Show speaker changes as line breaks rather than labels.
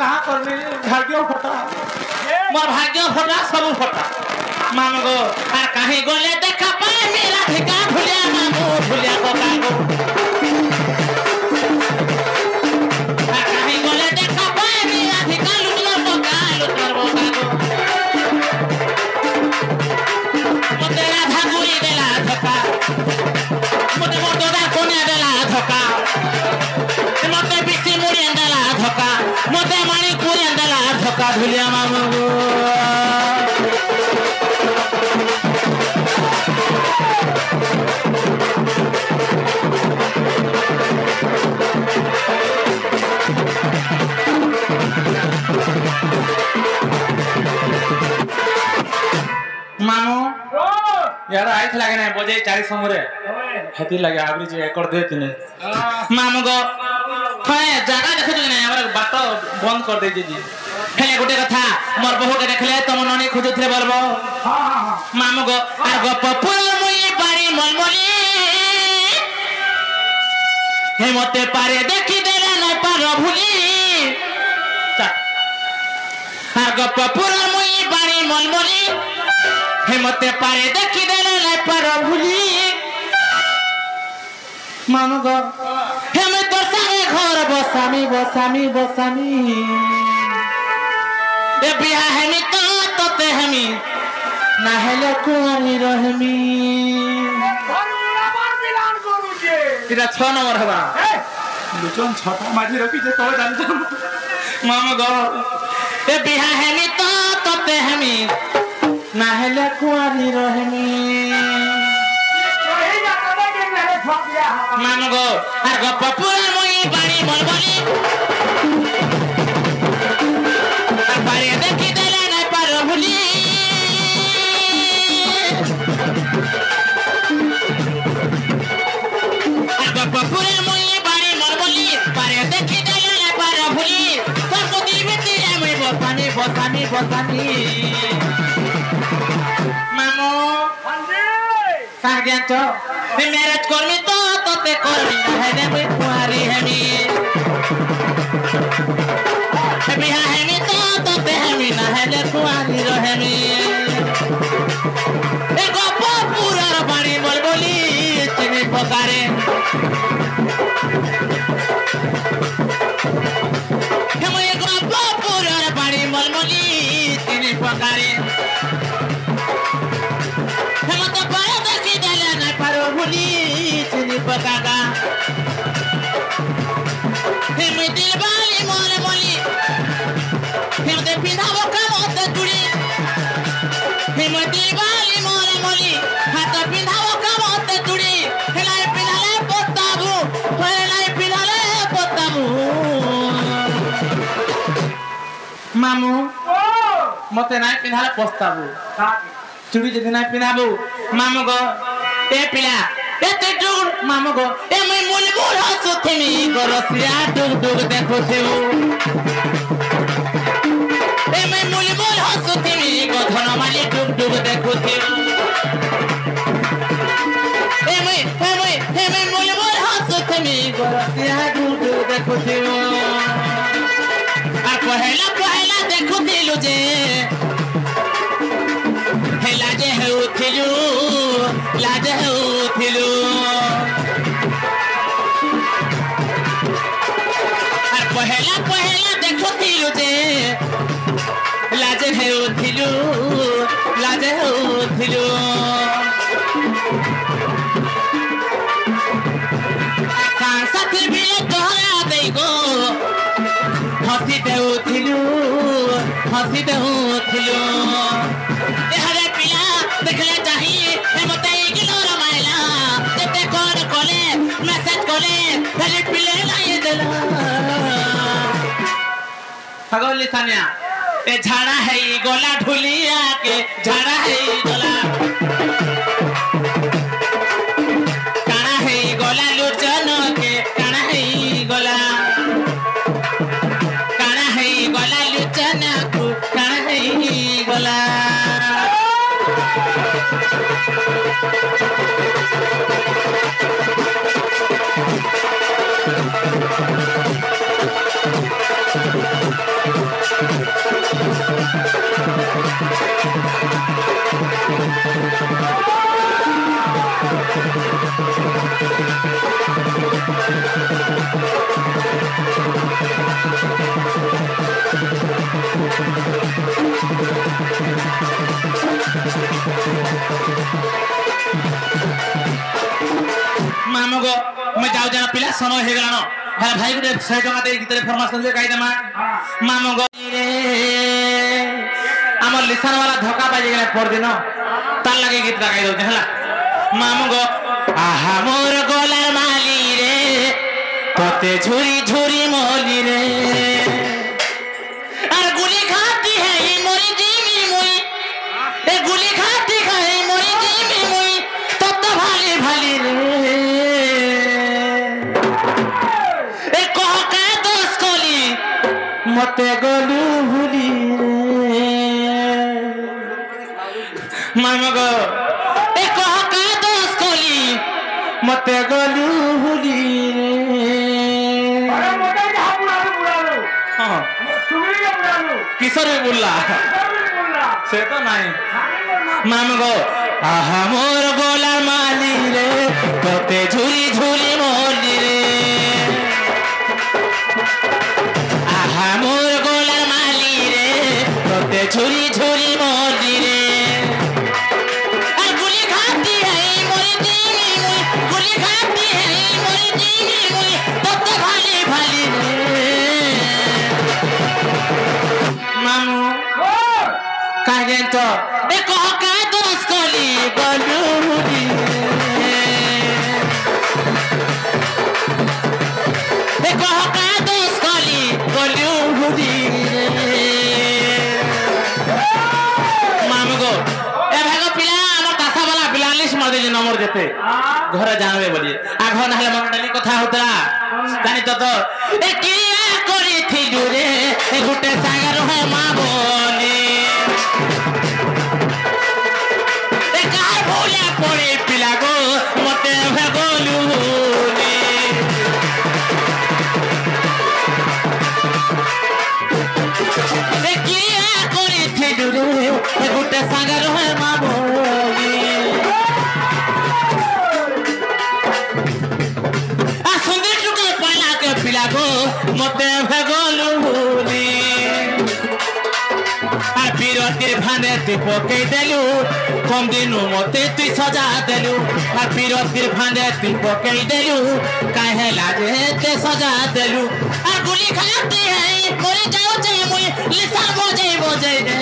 कहाँ करने भाग्य फटा
मोर भाग्य फटा सब फटा मामगो आ काहे गोले देखा पाए मेरा ठिका भुलिया मामू भुलिया को कागो आ काहे गोले देखा पाए मेरा ठिका लुटमर को कागो मोते राधा गुरी देला धोखा मोते मोर दोदा कोने देला धोखा मोते बिसी मुड़ी देला धोखा मोते माणी कुरी देला धोखा भुलिया मामू मानो यार आई थला के नहीं बजे 40 समरे हेती लगे एवरेज एकड़ दे तिने मामो गो हाय जगह देखु नै हमर बात बंद कर दे जी हेले गोटे कथा मोर बहु के देखले तुम ननी खोजुथले बोलबो हां हां मामो गो आर गप पुरा मुई बारी मलमली हे मते पारे देखि देला नै पार भुली आर गप पुरा मुई बारी मलमली हे मते पारे देखि देला नै पार भुली मामो गो हे मैं तो सारे घर बसामी बसामी बसामी ए बिहा हेमी तो तते हेमी ना हेले कुआरी रहमी
धन्यवाद मिलान करू जे
इरा 6 नंबर हवा
लुचन छटा माजी रखी जे तो जानतो
मामो गो ए बिहा हेमी तो तते हेमी ना हेले कुआरी रहमी मामो गो आर गप पुरा मुई बाणी मलबली आर पारे देखि देला नै पार भुली आर गप पुरा मुई बाणी मलबली पारे देखि देला नै पार भुली सब दिबती मुई बसानी बसानी बसानी मामो
हांजी
साग्याचो हे मैरिज करमी तो तते करमी है ने मुई कुआरी हेमी हे बिहा हेमी तो तते हेमी ना है ने कुआरी रहेमी ए गप पुरार बाणी बोलबोली चिनी पकारे हे मुई गप पुरार बाणी बोलबोली चिनी पकारे हे मते पारे देखि देला नै पारो भुली चिनी पकागा हे मैं दिल बाली मोले मोली हे मते पिंधाबो कामते जुड़ी हे मैं दिल बाली मोले मोली हाथ पिंधाबो कामते जुड़ी हे लाई पिंधाले पोताबू हे लाई पिंधाले पोताबू मामू मते नाइ पिंधाले पोस्ताबू चुड़ी जदि नाइ पिंधाबू मामू गो ए पिला ए ते डुग मामू गो ए मैं मुल मुल हसु थेमी गरसिया डुग डुग देखो थेऊ ए मैं मुल मुल हसु थेमी गधन माली डुग डुग देखो थेऊ ए मैं मुल मुल हसु थेमी गरसिया डुग डुग देखो थेऊ आ पहला देखो दिलु जे हे लाजे हेउथिलु लाजे हेउथिलु आर पहला देखुथिलु जे लाजे हेउथिलु लाजे हेउथिलु साथी बिले तोहरा देई गो हसी देउथिलु ए हरे पिला देखले चाही हे मते इग्नो रमाइला ते कोन कोले मैसेज कोले खाली पिले नाही देला भगवली सानिया ए झाड़ा है ई गोला ढुलिया के झाड़ा है ई गोला काना है ई गोला लुचन के काना है ई गोला काना है ई गोला लुचन को काना है ई गोला मामू गो मैं जाऊ जना पिला समय हे गलानो हेला भाई गुटे 100 टका दे गीतरे फरमास कर गाई देमा मामू गो रे हमर लिसन वाला धोखा बाजे गला पर दिन तार लागे गीत गाई दो हेला मामू गो आहा मोर गोलार माली रे तोते झुरी झुरी मोली रे আর গুলি খাতি है मोरी जीवी मुई ए गुली खाती है मोरी जीवी मुई तब तो भाली भाली रे ए कह के दोष कोली मते गलू भूली रे मामा गो ए कह के दोष कोली मते गलू भूली रे हां किशोर भी बोलला से तो नहीं मामा गो आहा मोर गोला माली रे तोते झुरी झुरी मोली रे आहा मोर गोला माली रे तोते झुरी झुरी मोली रे गुली खाती है मोरी जीवी मुई गुली खाती है मोरी जीवी मुई तोते भाली भाली रे मामू काहे तो ए कह का दोष कोली गलूरी ए कह का दोष कोली गलूरी मामू गो ए भागो पिला हमर कासा वाला 42 मार दे नंबर देते घर जानबे बोली आघ नहले मन डाली कथा होतरा जानी तो ए किया करी थिलु रे ए गुटे सागर है मा बोली ए काय भूले पड़े पिला गो मते भगलू नी ए किया करी थिलु रे ए गुटे सागर है मा बोली आ सुंदर टुके पाला के पिला गो मते भगलू नी आ बिरतिर भाने तु पके देलु कम दिनु मते तु सजा देलु आ बिरतिर भाने तु पके देलु काहे लाजे ते सजा देलु आ गुली खाती है मोरे जाऊ जे मुई लिसा बजे बजे रे